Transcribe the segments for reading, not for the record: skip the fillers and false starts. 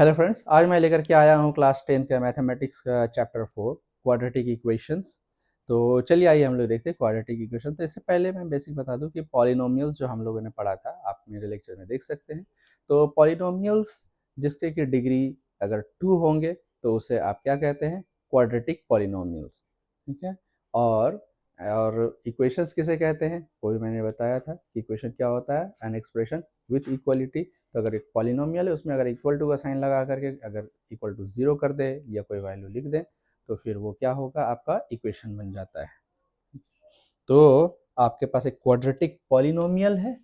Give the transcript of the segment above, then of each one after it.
Hello friends, आज मैं लेकर के आया हूँ क्लास 10 का मैथमेटिक्स का चैप्टर 4 क्वाड्रेटिक इक्वेशंस। तो चलिए आइए हम लोग देखते हैं क्वाड्रेटिक इक्वेशन। तो इससे पहले मैं बेसिक बता दूं कि पॉलिनोमियल्स जो हम लोगों ने पढ़ा था आप मेरे लेक्चर में देख सकते हैं। तो पॉलिनोमियल्स जिसके की डिग्री अगर 2 होंगे तो उसे आप क्या कहते हैं, क्वाड्रेटिक पॉलिनोमियल्स। ठीक है। और इक्वेशंस किसे कहते हैं वो भी मैंने बताया था कि इक्वेशन क्या होता है, एन एक्सप्रेशन विथ इक्वलिटी। तो अगर एक पॉलिनोमियल है उसमें अगर इक्वल टू का साइन लगा करके अगर इक्वल टू 0 कर दे या कोई वैल्यू लिख दे तो फिर वो क्या होगा, आपका इक्वेशन बन जाता है। तो आपके पास एक क्वाड्रेटिक पॉलिनोमियल है,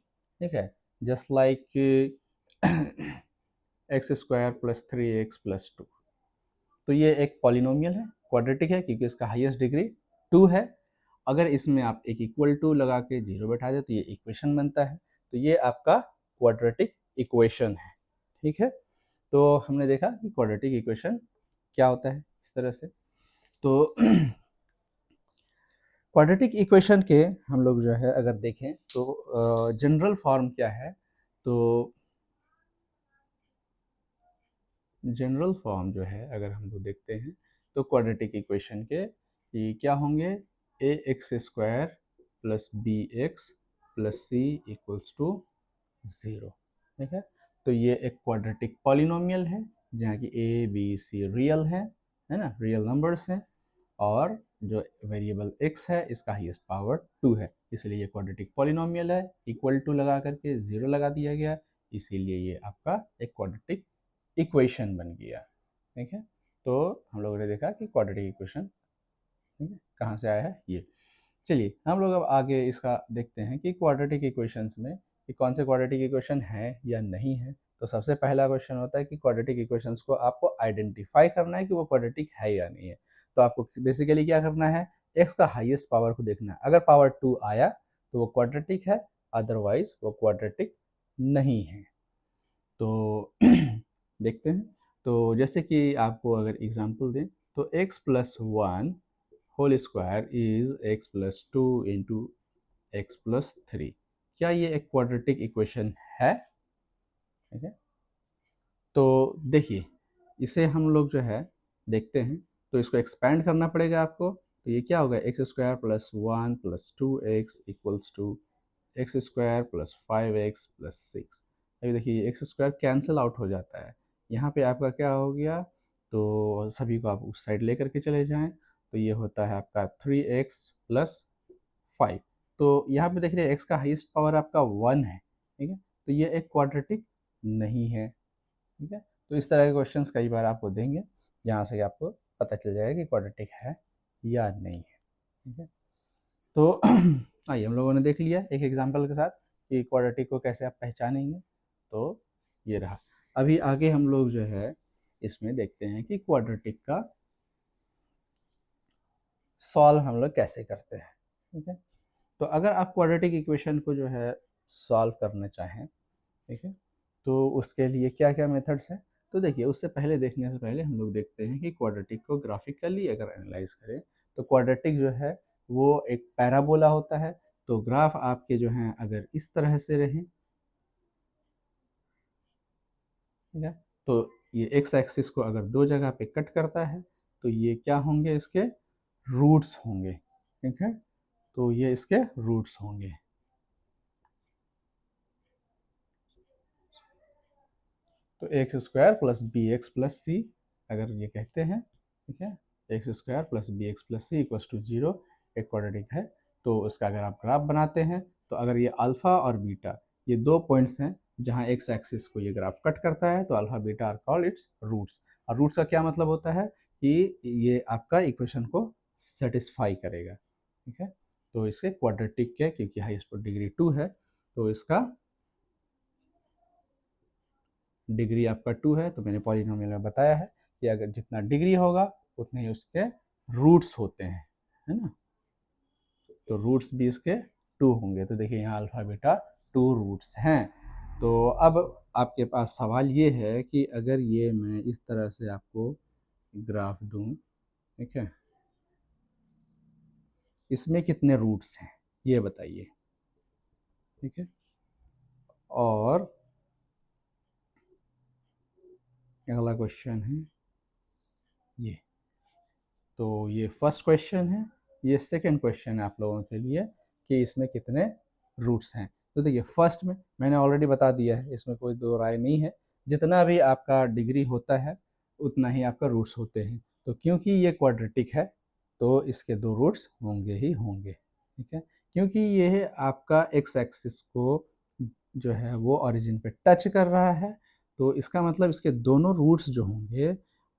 ठीक है, just like x square plus 3x+2। तो ये एक पॉलिनोमियल है, क्वाड्रेटिक है क्योंकि इसका हाईएस्ट डिग्री 2 है। अगर इसमें आप एक इक्वल टू लगा के 0 बैठा दे तो ये इक्वेशन बनता है। तो ये आपका क्वाड्रेटिक इक्वेशन है। ठीक है। तो हमने देखा कि क्वाड्रेटिक इक्वेशन क्या होता है इस तरह से। तो क्वाड्रेटिक इक्वेशन के हम लोग जो है अगर देखें तो जनरल फॉर्म क्या है, तो जनरल फॉर्म जो है अगर हम लोग देखते हैं तो क्वाड्रेटिक इक्वेशन के ये क्या होंगे, a x square plus b x plus c equals to 0। ठीक है। तो ये एक क्वाड्रेटिक पॉलिनोमियल है जहाँ की ए बी सी रियल है ना, रियल नंबर्स हैं। और जो वेरिएबल x है इसका हाईएस्ट पावर 2 है, इसलिए ये क्वाड्रेटिक पॉलिनोमियल है। इक्वल टू लगा करके 0 लगा दिया गया, इसीलिए ये आपका एक क्वाड्रेटिक इक्वेशन बन गया। ठीक है। तो हम लोगों ने देखा कि क्वाड्रेटिक इक्वेशन ठीक है कहाँ से आया है ये। चलिए हम लोग अब आगे इसका देखते हैं कि क्वाड्रेटिक इक्वेशंस में कि कौन से क्वाड्रेटिक इक्वेशन है या नहीं है। तो सबसे पहला क्वेश्चन होता है कि क्वाड्रेटिक इक्वेशंस को आपको आइडेंटिफाई करना है कि वो क्वाड्रेटिक है या नहीं है। तो आपको बेसिकली क्या करना है, एक्स का हाईएस्ट पावर को देखना है। अगर पावर 2 आया तो वो क्वाड्रेटिक है, अदरवाइज वो क्वाड्रेटिक नहीं है। तो देखते हैं। तो जैसे कि आपको अगर एग्जांपल दें तो x+1 whole square is x+2 into x+3। क्या ये एक क्वाड्रेटिक इक्वेशन है? ठीक है। तो देखिए इसे हम लोग जो है देखते हैं तो इसको एक्सपैंड करना पड़ेगा आपको। तो ये क्या होगा, x² + 1 + 2x equals to x² + 5x + 6। अभी देखिए एक्स स्क्वायर कैंसिल आउट हो जाता है, यहाँ पे आपका क्या हो गया, तो सभी को आप उस साइड लेकर के चले जाएं तो ये होता है आपका 3x + 5। तो यहाँ पे देख रहे हैं एक्स का हाईएस्ट पावर आपका 1 है। ठीक है। तो ये एक क्वाड्रेटिक नहीं है। ठीक है। तो इस तरह के क्वेश्चंस कई बार आपको देंगे जहाँ से आपको पता चल जाएगा कि क्वाड्रेटिक है या नहीं है। ठीक है। तो आइए हम लोगों ने देख लिया एक एग्जांपल के साथ कि क्वाड्रेटिक को कैसे आप पहचानेंगे। तो ये रहा। अभी आगे हम लोग जो है इसमें देखते हैं कि क्वाड्रेटिक का सॉल्व हम लोग कैसे करते हैं। ठीक है। तो अगर आप क्वाड्रेटिक इक्वेशन को जो है सॉल्व करना चाहें, ठीक है, तो उसके लिए क्या क्या मेथड्स हैं। तो देखिए उससे पहले देखने से पहले हम लोग देखते हैं कि क्वाड्रेटिक को ग्राफिकली अगर एनालाइज करें तो क्वाड्रेटिक जो है वो एक पैराबोला होता है। तो ग्राफ आपके जो हैं अगर इस तरह से रहें, ठीक है, तो ये एक्स एक्सिस को अगर दो जगह पे कट करता है तो ये क्या होंगे, इसके रूट्स होंगे। ठीक है। तो ये इसके रूट्स होंगे। तो x² + bx + c अगर ये कहते हैं, ठीक है, x² + bx + c equals to 0 एक क्वाड्रेटिक है। तो उसका अगर आप ग्राफ बनाते हैं तो अगर ये अल्फा और बीटा ये दो पॉइंट्स हैं जहाँ एक्स एक्सिस को ये ग्राफ कट करता है तो alpha beta are called its roots. और रूट्स का क्या मतलब होता है कि ये आपका इक्वेशन को सेटिस्फाई करेगा। ठीक है। तो इसके क्वाड्रेटिक के क्योंकि हाईएस्ट डिग्री 2 है तो इसका डिग्री आपका 2 है। तो मैंने पॉलिनोमियल में बताया है कि अगर जितना डिग्री होगा उतने ही उसके रूट्स होते हैं, है ना। तो रूट्स भी इसके 2 होंगे। तो देखिए यहाँ अल्फा बीटा 2 रूट्स हैं। तो अब आपके पास सवाल ये है कि अगर ये मैं इस तरह से आपको ग्राफ दूं, ठीक है, इसमें कितने रूट्स हैं ये बताइए। ठीक है। और अगला क्वेश्चन है ये। तो ये फर्स्ट क्वेश्चन है। ये सेकंड क्वेश्चन है आप लोगों के लिए कि इसमें कितने रूट्स हैं। तो देखिए फर्स्ट में मैंने ऑलरेडी बता दिया है, इसमें कोई दो राय नहीं है। जितना भी आपका डिग्री होता है उतना ही आपका रूट्स होते हैं। तो क्योंकि ये क्वाड्रेटिक है तो इसके दो रूट्स होंगे ही होंगे, ठीक है। क्योंकि ये आपका एक्स एक्सिस को जो है वो ओरिजिन पे टच कर रहा है, तो इसका मतलब इसके दोनों रूट्स जो होंगे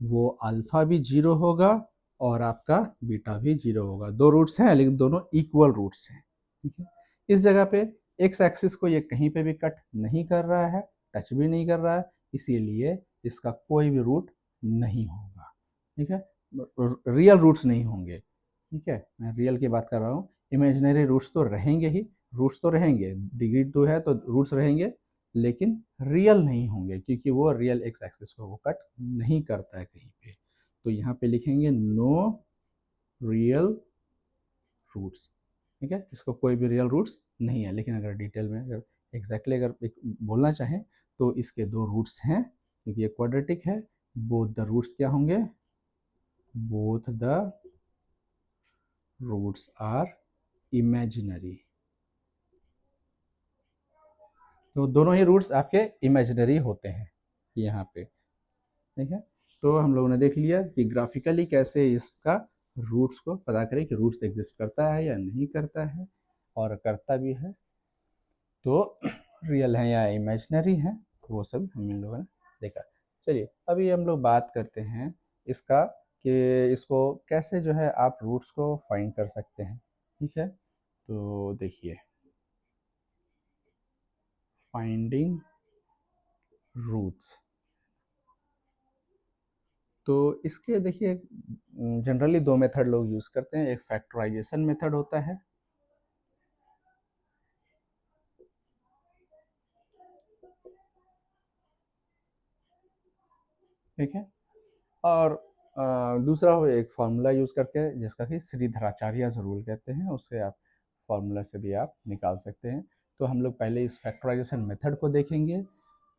वो अल्फ़ा भी जीरो होगा और आपका बीटा भी जीरो होगा। दो रूट्स हैं लेकिन दोनों इक्वल रूट्स हैं, ठीक है। इस जगह पे एक्स एक्सिस को ये कहीं पे भी कट नहीं कर रहा है, टच भी नहीं कर रहा है, इसीलिए इसका कोई भी रूट नहीं होगा, ठीक है। रियल रूट्स नहीं होंगे, ठीक है। मैं रियल की बात कर रहा हूँ, इमेजिनरी रूट्स तो रहेंगे ही, रूट्स तो रहेंगे, डिग्री 2 है तो रूट्स रहेंगे, लेकिन रियल नहीं होंगे क्योंकि वो रियल एक्स एक्सिस को वो कट नहीं करता है कहीं पे। तो यहाँ पे लिखेंगे नो रियल रूट्स, ठीक है। इसको कोई भी रियल रूट्स नहीं है। लेकिन अगर डिटेल में अगर एग्जैक्टली अगर बोलना चाहें तो इसके दो रूट्स हैं क्योंकि ये क्वाड्रेटिक है। बोथ द रूट्स क्या होंगे, both the roots are imaginary. तो दोनों ही रूट्स आपके इमेजिनरी होते हैं यहाँ पे, ठीक है। तो हम लोगों ने देख लिया कि ग्राफिकली कैसे इसका रूट्स को पता करें कि रूट्स एग्जिस्ट करता है या नहीं करता है, और करता भी है तो रियल है या इमेजिनरी है, वो सब हम इन लोगों ने देखा। चलिए अभी हम लोग बात करते हैं इसका कि इसको कैसे जो है आप रूट्स को फाइंड कर सकते हैं, ठीक है। तो देखिए फाइंडिंग रूट्स, तो इसके देखिए जनरली दो मेथड लोग यूज़ करते हैं। एक फैक्टराइजेशन मेथड होता है, ठीक है। और दूसरा हो एक फार्मूला यूज़ करके जिसका कि श्रीधराचार्य रूल कहते हैं, उससे आप फार्मूला से भी आप निकाल सकते हैं। तो हम लोग पहले इस फैक्टराइजेशन मेथड को देखेंगे।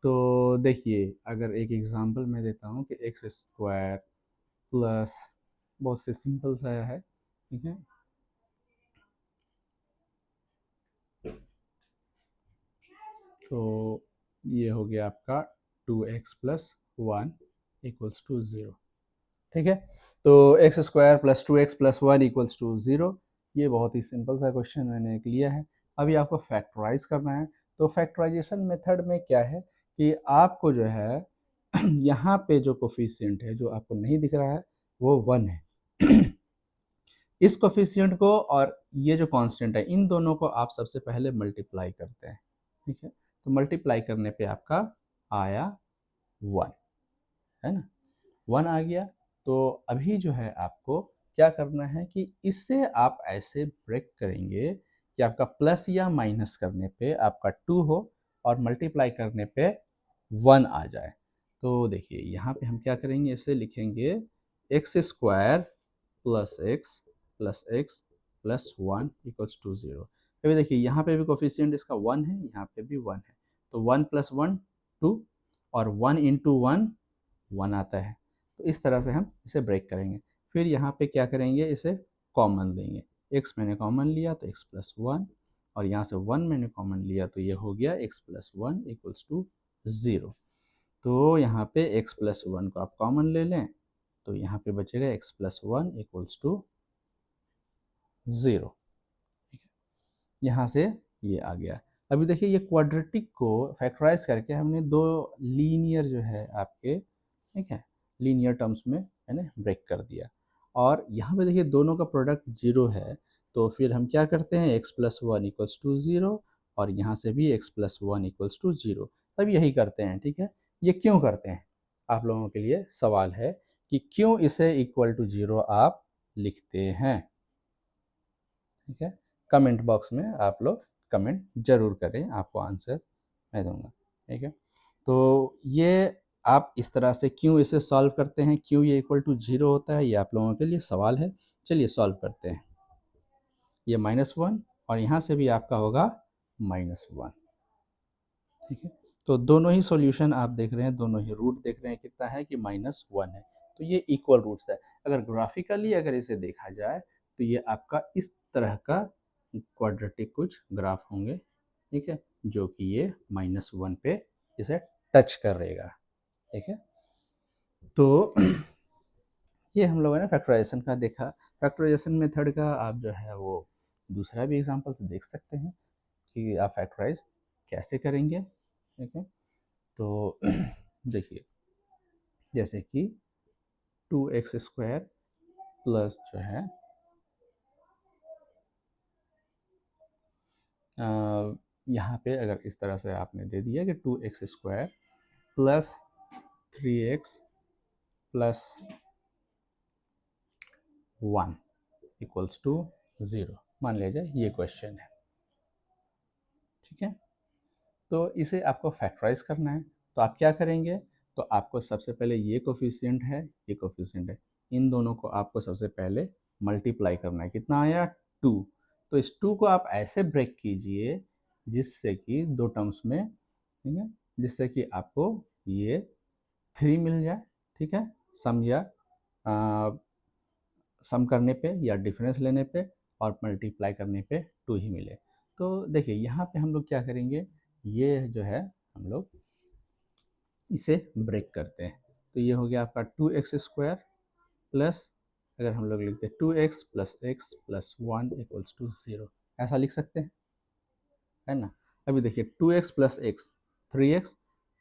तो देखिए अगर एक एग्जांपल मैं देता हूँ कि एक्स स्क्वायर प्लस, बहुत से सिंपल सा है, ठीक है। तो ये हो गया आपका 2x प्लस 1 इक्वल्स टू 0, ठीक है। तो x square plus 2x plus 1 equals to 0, ये बहुत ही सिंपल सा क्वेश्चन मैंने एक लिया है। अभी आपको फैक्टराइज करना है। तो फैक्टराइजेशन मेथड में क्या है कि आपको जो है यहाँ पे जो कोफिशिएंट है जो आपको नहीं दिख रहा है वो 1 है। इस कोफिशिएंट को और ये जो कांस्टेंट है इन दोनों को आप सबसे पहले मल्टीप्लाई करते हैं, ठीक है। तो मल्टीप्लाई करने पे आपका आया 1, है ना, 1 आ गया। तो अभी जो है आपको क्या करना है कि इससे आप ऐसे ब्रेक करेंगे कि आपका प्लस या माइनस करने पे आपका 2 हो और मल्टीप्लाई करने पे 1 आ जाए। तो देखिए यहाँ पे हम क्या करेंगे, इसे लिखेंगे x square plus x plus 1 equals to 0। अभी देखिए यहाँ पे भी कोफिशिएंट इसका 1 है, यहाँ पे भी 1 है। तो 1 प्लस 1 2 और 1 इंटू 1 1 आता है। तो इस तरह से हम इसे ब्रेक करेंगे। फिर यहाँ पे क्या करेंगे, इसे कॉमन लेंगे। x मैंने कॉमन लिया तो x प्लस 1, और यहाँ से 1 मैंने कॉमन लिया तो ये हो गया x प्लस 1 इक्वल्स टू 0। तो यहाँ पे x प्लस 1 को आप कॉमन ले लें तो यहाँ पे बचेगा x प्लस 1 इक्वल्स टू 0, ठीक है। यहाँ से ये आ गया। अभी देखिए ये क्वाड्रेटिक को फैक्टराइज करके हमने दो लीनियर जो है आपके, ठीक है, लीनियर टर्म्स में मैंने ब्रेक कर दिया। और यहाँ पे देखिए दोनों का प्रोडक्ट 0 है, तो फिर हम क्या करते हैं, x प्लस 1 इक्वल्स टू 0 और यहाँ से भी x प्लस 1 इक्वल्स टू 0। तब यही करते हैं, ठीक है। ये क्यों करते हैं, आप लोगों के लिए सवाल है कि क्यों इसे इक्वल टू 0 आप लिखते हैं, ठीक है। कमेंट बॉक्स में आप लोग कमेंट जरूर करें, आपको आंसर मैं दूंगा, ठीक है। तो ये आप इस तरह से क्यों इसे सॉल्व करते हैं, क्यों ये इक्वल टू 0 होता है, ये आप लोगों के लिए सवाल है। चलिए सॉल्व करते हैं। ये -1 और यहाँ से भी आपका होगा -1, ठीक है। तो दोनों ही सॉल्यूशन आप देख रहे हैं, दोनों ही रूट देख रहे हैं कितना है कि -1 है, तो ये इक्वल रूट्स है। अगर ग्राफिकली अगर इसे देखा जाए तो ये आपका इस तरह का क्वाड्रेटिक कुछ ग्राफ होंगे, ठीक है, जो कि ये -1 पे इसे टच करेगा, ठीक है। तो ये हम लोगों ने फैक्टराइजेशन का देखा। फैक्टराइजेशन मेथड का आप जो है वो दूसरा भी एग्जांपल से देख सकते हैं कि आप फैक्टराइज कैसे करेंगे, ठीक है। तो देखिए, जैसे कि 2x² प्लस जो है यहाँ पे अगर इस तरह से आपने दे दिया कि 2x² plus 3x plus 1 equals to 0, मान लीजिए ये क्वेश्चन है, ठीक है। तो इसे आपको फैक्टराइज करना है, तो आप क्या करेंगे, तो आपको सबसे पहले ये कोफिशिएंट है, ये कोफिशिएंट है, इन दोनों को आपको सबसे पहले मल्टीप्लाई करना है। कितना आया 2, तो इस 2 को आप ऐसे ब्रेक कीजिए जिससे कि दो टर्म्स में, ठीक है, जिससे कि आपको ये 3 मिल जाए, ठीक है, सम या सम करने पे या डिफरेंस लेने पे और मल्टीप्लाई करने पे 2 ही मिले। तो देखिए यहाँ पे हम लोग क्या करेंगे, ये जो है हम लोग इसे ब्रेक करते हैं, तो ये हो गया आपका 2x² प्लस, अगर हम लोग लिखते हैं 2x plus x plus 1 equals to 0, ऐसा लिख सकते हैं, है ना। अभी देखिए 2x प्लस x 3x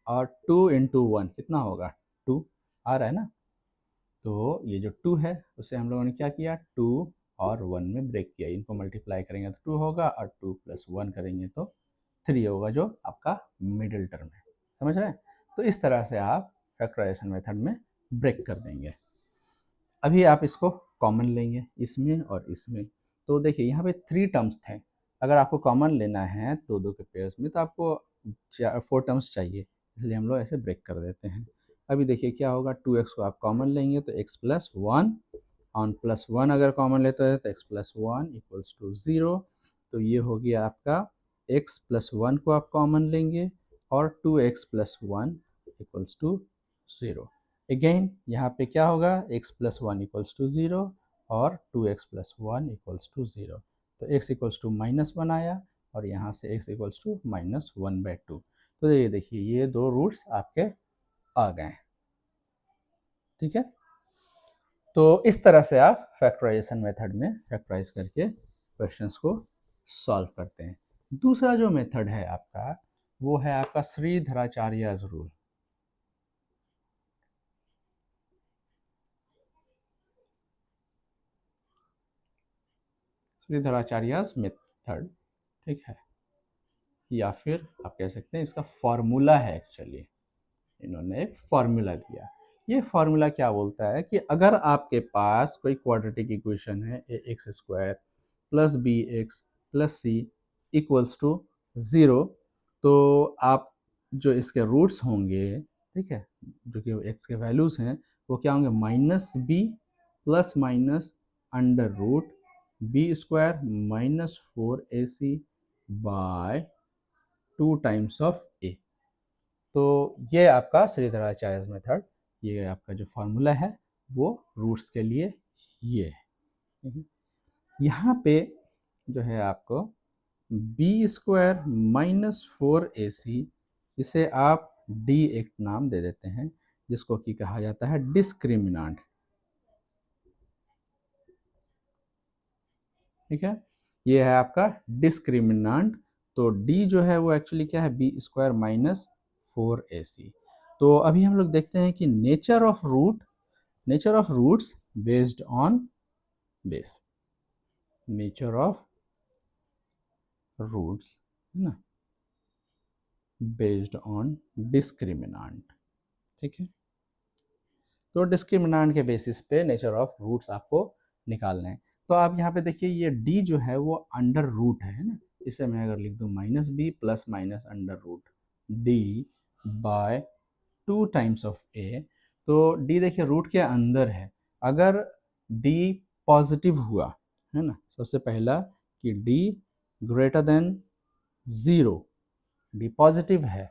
और 2 इंटू 1 कितना होगा 2 आ रहा है ना। तो ये जो 2 है उसे हम लोगों ने क्या किया, 2 और 1 में ब्रेक किया, इनको मल्टीप्लाई करेंगे तो 2 होगा और 2 प्लस 1 करेंगे तो 3 होगा, जो आपका मिडिल टर्म है, समझ रहे हैं। तो इस तरह से आप फैक्टराइजेशन मेथड में ब्रेक कर देंगे। अभी आप इसको कॉमन लेंगे इसमें और इसमें, तो देखिए यहाँ पे 3 टर्म्स थे, अगर आपको कॉमन लेना है दो दो के पेयर्स में तो आपको 4 टर्म्स चाहिए, इसलिए हम लोग ऐसे ब्रेक कर देते हैं। अभी देखिए क्या होगा, 2x को आप कॉमन लेंगे तो x प्लस 1 ऑन प्लस 1 अगर कॉमन लेते हैं तो x प्लस 1 इक्वल्स टू 0, तो ये हो गया आपका x प्लस 1 को आप कॉमन लेंगे और 2x plus 1 equals to 0। Again यहाँ पे क्या होगा, x प्लस 1 इक्वल्स टू 0 और 2x प्लस 1 इक्वल्स टू 0, तो x इक्वल्स टू -1 आया और यहाँ से x इक्वल्स टू -1/2। तो ये देखिए ये दो रूट्स आपके आ गए, ठीक है। तो इस तरह से आप फैक्टराइजेशन मेथड में फैक्टराइज करके क्वेश्चंस को सॉल्व करते हैं। दूसरा जो मेथड है आपका वो है आपका श्रीधराचार्यज रूल। श्रीधराचार्यज मेथड, ठीक है, या फिर आप कह सकते हैं इसका फॉर्मूला है, एक्चुअली इन्होंने एक फॉर्मूला दिया। ये फॉर्मूला क्या बोलता है कि अगर आपके पास कोई क्वाड्रेटिक इक्वेशन है ax² plus bx plus c equals to 0, तो आप जो इसके रूट्स होंगे, ठीक है, जो कि x के वैल्यूज़ हैं वो क्या होंगे, -b plus minus under root b² -4ac by 2 times of a। तो ये आपका श्रीधराचार्य मेथड, ये आपका जो फॉर्मूला है वो रूट्स के लिए ये है, ठीक है। यहाँ पे जो है आपको b² -4ac, इसे आप d एक नाम दे देते हैं जिसको कि कहा जाता है डिस्क्रिमिनांट, ठीक है, ये है आपका डिस्क्रिमिनांट। तो d जो है वो एक्चुअली क्या है, b² -4ac। तो अभी हम लोग देखते हैं कि nature of roots based on base, nature of roots, है ना, बेस्ड ऑन डिस्क्रिमिनांट, ठीक है। तो डिस्क्रिमिनांट के बेसिस पे नेचर ऑफ रूट्स आपको निकालना है। तो आप यहाँ पे देखिए ये d जो है वो अंडर रूट है ना, इसे मैं अगर लिख दूँ -b plus minus under root d by 2 times of a, तो d देखिए रूट के अंदर है, अगर d पॉजिटिव हुआ, है ना, सबसे पहला कि d greater than 0, d positive है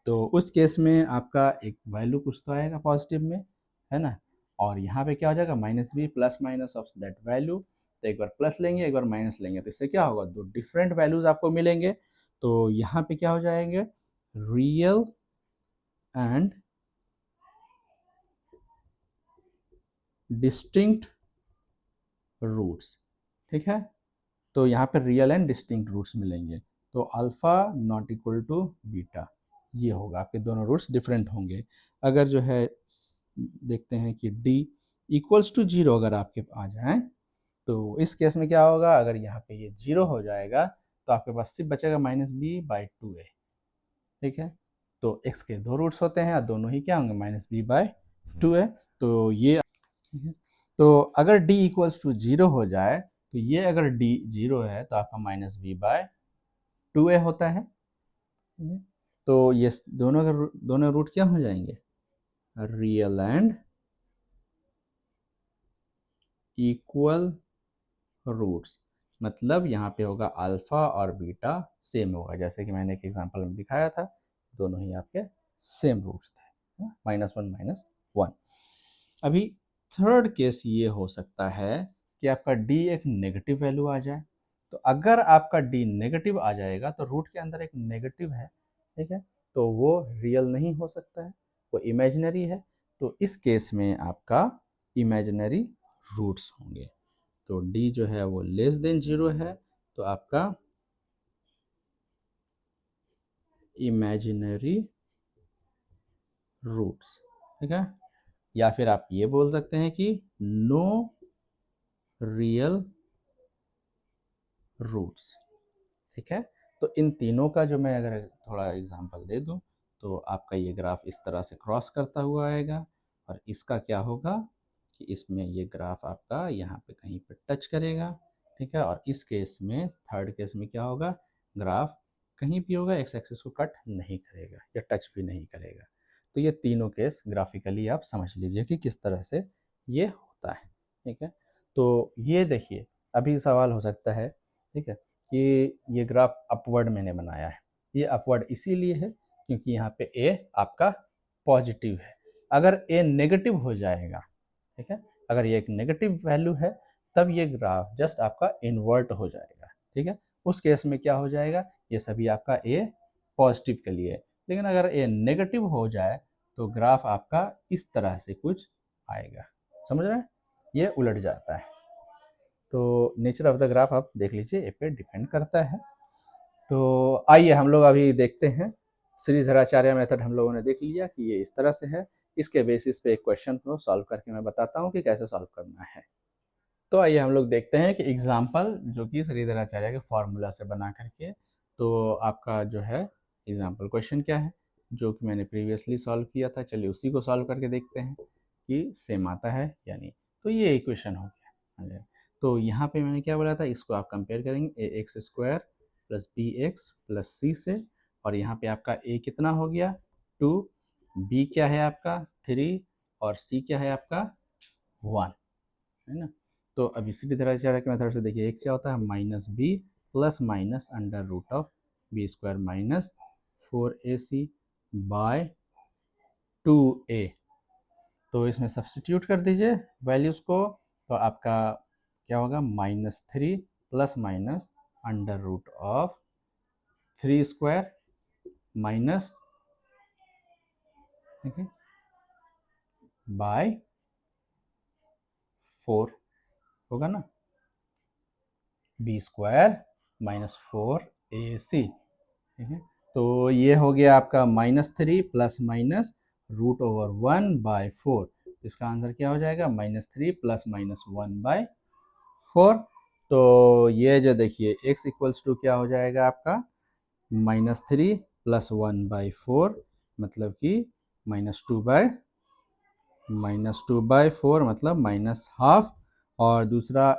तो उस केस में आपका एक वैल्यू कुछ तो आएगा पॉजिटिव में, है ना, और यहाँ पे क्या हो जाएगा minus b plus minus of that value. तो एक बार प्लस लेंगे एक बार माइनस लेंगे तो इससे क्या होगा, दो डिफरेंट वैल्यूज आपको मिलेंगे। तो यहाँ पे क्या हो जाएंगे, रियल एंड डिस्टिंक्ट रूट्स। ठीक है, तो यहाँ पर रियल एंड डिस्टिंक्ट रूट्स मिलेंगे। तो alpha not equal to beta, ये होगा, आपके दोनों रूट्स डिफरेंट होंगे। अगर जो है देखते हैं कि डी इक्वल्स टू जीरो अगर आपके आ जाए तो इस केस में क्या होगा, अगर यहाँ पे ये जीरो हो जाएगा तो आपके पास सिर्फ बचेगा माइनस बी बाई टू ए। ठीक है, तो एक्स के दो रूट्स होते हैं, दोनों ही क्या होंगे माइनस बी बाई टू ए। तो ये ठीक है, तो अगर d इक्वल्स टू जीरो हो जाए तो ये अगर d जीरो है तो आपका माइनस बी बाय टू ए होता है। ठीक है, तो ये दोनों रूट क्या हो जाएंगे, रियल एंड इक्वल रूट्स। मतलब यहाँ पे होगा अल्फा और बीटा सेम होगा, जैसे कि मैंने एक एग्जांपल में दिखाया था, दोनों ही आपके सेम रूट्स थे, माइनस वन माइनस वन। अभी थर्ड केस ये हो सकता है कि आपका d एक नेगेटिव वैल्यू आ जाए। तो अगर आपका d नेगेटिव आ जाएगा तो रूट के अंदर एक नेगेटिव है, ठीक है, तो वो रियल नहीं हो सकता है, वो इमेजिनरी है। तो इस केस में आपका इमेजिनरी रूट्स होंगे। तो d जो है वो लेस देन जीरो है, तो आपका इमेजिनरी रूट्स। ठीक है, या फिर आप ये बोल सकते हैं कि नो रियल रूट्स। ठीक है, तो इन तीनों का जो मैं अगर थोड़ा एग्जांपल दे दूं तो आपका ये ग्राफ इस तरह से क्रॉस करता हुआ आएगा, और इसका क्या होगा कि इसमें ये ग्राफ आपका यहाँ पे कहीं पे टच करेगा। ठीक है, और इस केस में थर्ड केस में क्या होगा, ग्राफ कहीं भी होगा, एक्स एक्सिस को कट नहीं करेगा या टच भी नहीं करेगा। तो ये तीनों केस ग्राफिकली आप समझ लीजिए कि किस तरह से ये होता है। ठीक है, तो ये देखिए अभी सवाल हो सकता है, ठीक है, कि ये ग्राफ अपवर्ड मैंने बनाया है। ये अपवर्ड इसीलिए है क्योंकि यहाँ पे ए आपका पॉजिटिव है। अगर ए नेगेटिव हो जाएगा, ठीक है, अगर ये एक नेगेटिव वैल्यू है तब ये ग्राफ जस्ट आपका इन्वर्ट हो जाएगा। ठीक है, उस केस में क्या हो जाएगा, ये सभी आपका ए पॉजिटिव के लिए है। लेकिन अगर ए नेगेटिव हो जाए तो ग्राफ आपका इस तरह से कुछ आएगा। समझ रहे हैं, ये उलट जाता है। तो नेचर ऑफ द ग्राफ आप देख लीजिए, ए पे डिपेंड करता है। तो आइए हम लोग अभी देखते हैं, श्रीधराचार्य मेथड हम लोगों ने देख लिया कि ये इस तरह से है। इसके बेसिस पे एक क्वेश्चन को सॉल्व करके मैं बताता हूँ कि कैसे सॉल्व करना है। तो आइए हम लोग देखते हैं कि एग्जाम्पल जो कि श्रीधराचार्य के फॉर्मूला से बना करके। तो आपका जो है एग्जाम्पल क्वेश्चन क्या है, जो कि मैंने प्रीवियसली सॉल्व किया था, चलिए उसी को सॉल्व करके देखते हैं कि सेम आता है या नहीं। तो ये इक्वेशन हो गया। तो यहाँ पे मैंने क्या बोला था, इसको आप कंपेयर करेंगे a x square plus b x plus c से, और यहाँ पे आपका ए कितना हो गया 2, बी क्या है आपका 3, और सी क्या है आपका 1, है ना। तो अब इसी तरह के मेथड से देखिए, एक क्या होता है minus b plus minus under root of b square minus 4ac by 2a। तो इसमें सब्सटीट्यूट कर दीजिए वैल्यूज़ को, तो आपका क्या होगा minus 3 plus minus under root of 3 square minus, ठीक है, बाय 4 होगा ना, बी स्क्वायर माइनस 4ac। ठीक है, तो ये हो गया आपका minus 3 plus minus root over 1/4। तो इसका आंसर क्या हो जाएगा माइनस 3 प्लस माइनस 1/4। तो ये जो देखिए x इक्वल्स टू क्या हो जाएगा आपका माइनस 3 प्लस 1/4, मतलब कि -2/4 मतलब माइनस हाफ। और दूसरा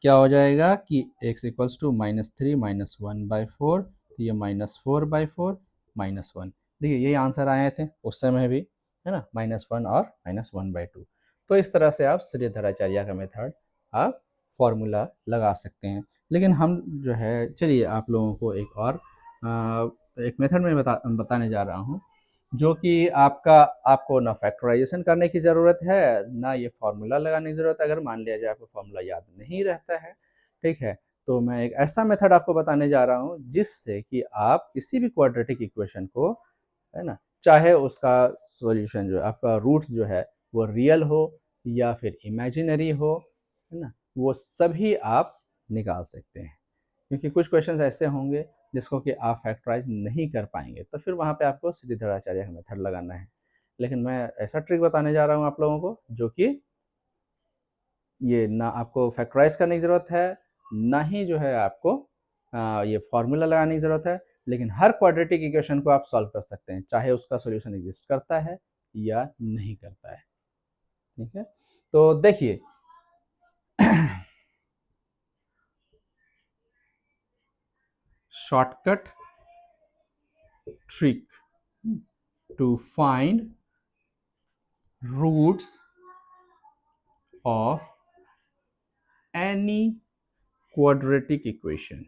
क्या हो जाएगा कि x इक्वल्स टू -3 माइनस 1/4, तो ये -4/4 -1। देखिए यही आंसर आए थे उस समय भी, है ना, -1 और -1/2। तो इस तरह से आप श्रीधराचार्य का मेथड आप फॉर्मूला लगा सकते हैं। लेकिन हम जो है, चलिए आप लोगों को एक और एक मेथड में बताने जा रहा हूँ जो कि आपको ना फैक्टराइजेशन करने की ज़रूरत है, ना ये फार्मूला लगाने की ज़रूरत है। अगर मान लिया जाए आपको फार्मूला याद नहीं रहता है, ठीक है, तो मैं एक ऐसा मेथड आपको बताने जा रहा हूँ जिससे कि आप किसी भी क्वाड्रेटिक इक्वेशन को, है ना, चाहे उसका सॉल्यूशन जो है, आपका रूट्स जो है वो रियल हो या फिर इमेजिनरी हो, है ना, वो सभी आप निकाल सकते हैं। क्योंकि कुछ क्वेश्चंस ऐसे होंगे जिसको कि आप फैक्टराइज नहीं कर पाएंगे, तो फिर वहाँ पे आपको श्रीधराचार्य का मेथड लगाना है। लेकिन मैं ऐसा ट्रिक बताने जा रहा हूँ आप लोगों को जो कि ये ना आपको फैक्टराइज करने की ज़रूरत है, ना ही जो है आपको ये फार्मूला लगाने की ज़रूरत है, लेकिन हर क्वाड्रेटिक इक्वेशन को आप सॉल्व कर सकते हैं, चाहे उसका सॉल्यूशन एग्जिस्ट करता है या नहीं करता है। ठीक है, तो देखिए shortcut trick to find roots of any quadratic equation.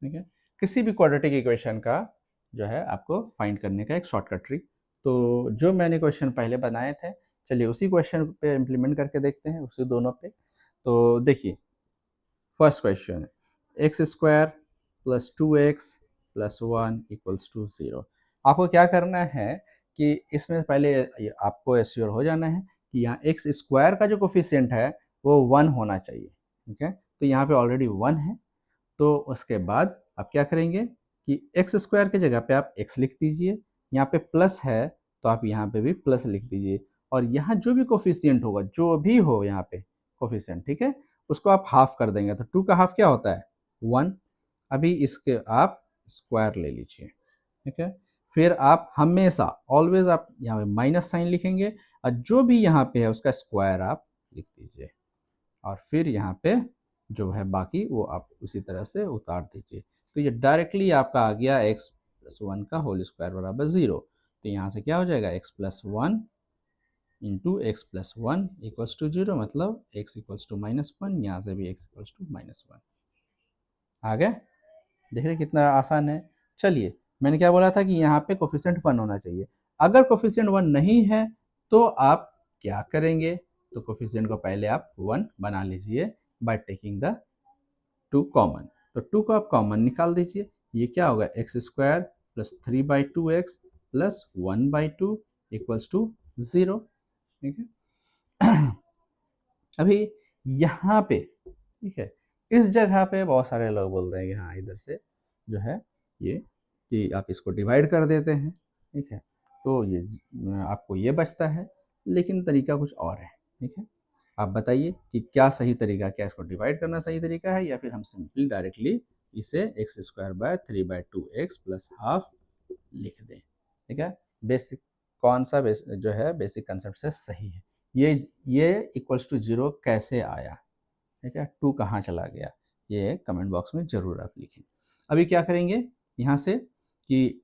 ठीक है, किसी भी क्वाड्रेटिक इक्वेशन का जो है आपको फाइंड करने का एक शॉर्टकट ट्रिक। तो जो मैंने क्वेश्चन पहले बनाए थे, चलिए उसी क्वेश्चन पे इम्प्लीमेंट करके देखते हैं, उसी दोनों पे। तो देखिए फर्स्ट क्वेश्चन है x square plus 2x plus 1 equals to 0। आपको क्या करना है कि इसमें पहले आपको एश्योर हो जाना है कि यहाँ एक्स स्क्वायर का जो कोफिशिएंट है वो 1 होना चाहिए। ठीक है, तो यहाँ पे ऑलरेडी 1 है, तो उसके बाद आप क्या करेंगे कि एक्स स्क्वायर की जगह पे आप एक्स लिख दीजिए, यहाँ पे प्लस है तो आप यहाँ पे भी प्लस लिख दीजिए, और यहाँ जो भी कोफिशिएंट होगा, जो भी हो यहाँ पे कोफिशिएंट, ठीक है, उसको आप हाफ कर देंगे। तो 2 का हाफ क्या होता है 1। अभी इसके आप स्क्वायर ले लीजिए। ठीक है, फिर आप हमेशा ऑलवेज आप यहाँ पे माइनस साइन लिखेंगे, और जो भी यहाँ पे है उसका स्क्वायर आप लिख दीजिए, और फिर यहाँ पे जो है बाकी वो आप उसी तरह से उतार दीजिए। तो ये डायरेक्टली आपका आ गया एक्स प्लस 1 का होल स्क्वायर बराबर 0। तो यहाँ से क्या हो जाएगा x plus 1 into x plus 1 equals to 0, मतलब एक्स इक्वल्स टू -1, यहाँ से भी एक्स इक्वल्स टू -1 आ गया। देख रहे कितना आसान है। चलिए, मैंने क्या बोला था कि यहाँ पे कोफिशिएंट 1 होना चाहिए। अगर कोफिशिएंट 1 नहीं है तो आप क्या करेंगे, तो कोफिशिएंट को पहले आप 1 बना लीजिए बाय टेकिंग द 2 कॉमन। तो 2 को आप कॉमन निकाल दीजिए, ये क्या होगा x square plus 3/2x plus 1/2 equals to 0। ठीक है, अभी यहाँ पे, ठीक है, इस जगह पे बहुत सारे लोग बोलते हैं कि हाँ इधर से जो है ये कि आप इसको डिवाइड कर देते हैं। ठीक है, तो ये आपको ये बचता है, लेकिन तरीका कुछ और है। ठीक है, आप बताइए कि क्या सही तरीका, क्या इसको डिवाइड करना सही तरीका है, या फिर हम सिंपली डायरेक्टली इसे x square by 3/2x plus half लिख दें। ठीक है, बेसिक कौन सा जो है बेसिक कंसेप्ट से सही है, ये इक्वल्स टू 0 कैसे आया, ठीक है, 2 कहाँ चला गया, ये कमेंट बॉक्स में ज़रूर आप लिखें। अभी क्या करेंगे यहाँ से कि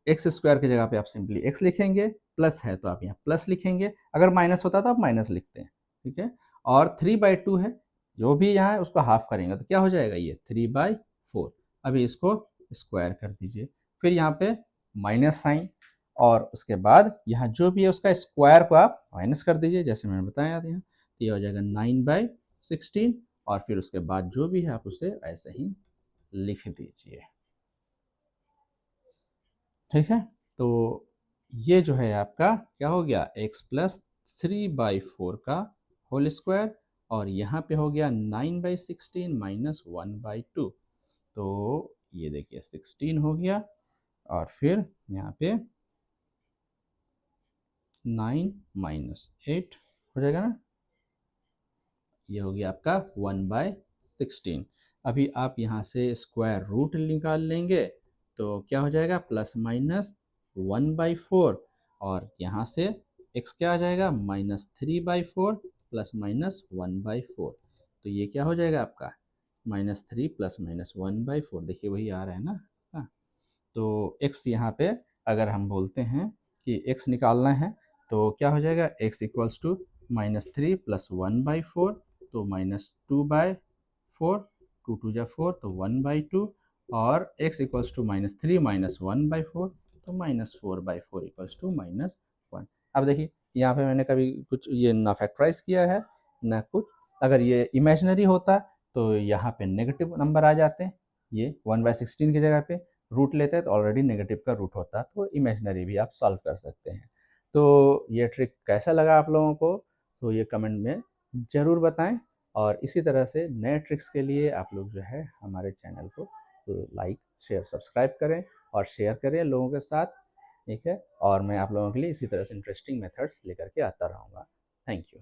एक्स स्क्वायर की जगह पे आप सिंपली एक्स लिखेंगे, प्लस है तो आप यहाँ प्लस लिखेंगे, अगर माइनस होता तो आप माइनस लिखते हैं। ठीक है, और 3/2 है, जो भी यहाँ है उसको हाफ करेंगे तो क्या हो जाएगा ये 3/4। अभी इसको स्क्वायर कर दीजिए, फिर यहाँ पे माइनस साइन, और उसके बाद यहाँ जो भी है उसका स्क्वायर को आप माइनस कर दीजिए, जैसे मैंने बताया था यहाँ, तो ये हो जाएगा 9/16, और फिर उसके बाद जो भी है आप उसे ऐसे ही लिख दीजिए। ठीक है, तो ये जो है आपका क्या हो गया एक्स प्लस 3/4 का होल स्क्वायर, और यहाँ पे हो गया 9/16 माइनस 1/2। तो ये देखिए 16 हो गया, और फिर यहाँ पे 9 माइनस 8 हो जाएगा ना, ये हो गया आपका 1/16। अभी आप यहाँ से स्क्वायर रूट निकाल लेंगे तो क्या हो जाएगा प्लस माइनस 1/4, और यहाँ से x क्या आ जाएगा -3/4 प्लस माइनस 1/4। तो ये क्या हो जाएगा आपका -3 प्लस माइनस 1/4, देखिए वही आ रहा है ना। हाँ, तो x यहाँ पे अगर हम बोलते हैं कि x निकालना है तो क्या हो जाएगा x इक्वल्स टू -3 प्लस 1/4, तो -2/4, टू टू जा 4 तो 1/2 और x इक्वल्स टू -3 -1/4 तो -4/4 इक्वल्स टू -1। अब देखिए यहाँ पे मैंने कभी कुछ ये ना फैक्टराइज किया है ना कुछ। अगर ये इमेजिनरी होता तो यहाँ पे नेगेटिव नंबर आ जाते हैं, ये 1/16 की जगह पे रूट लेते हैं तो ऑलरेडी नेगेटिव का रूट होता, तो इमेजिनरी भी आप सॉल्व कर सकते हैं। तो ये ट्रिक कैसा लगा आप लोगों को, तो ये कमेंट में ज़रूर बताएं। और इसी तरह से नए ट्रिक्स के लिए आप लोग जो है हमारे चैनल को लाइक शेयर सब्सक्राइब करें और शेयर करें लोगों के साथ, ठीक है। और मैं आप लोगों के लिए इसी तरह से इंटरेस्टिंग मेथड्स लेकर के आता रहूँगा। Thank you.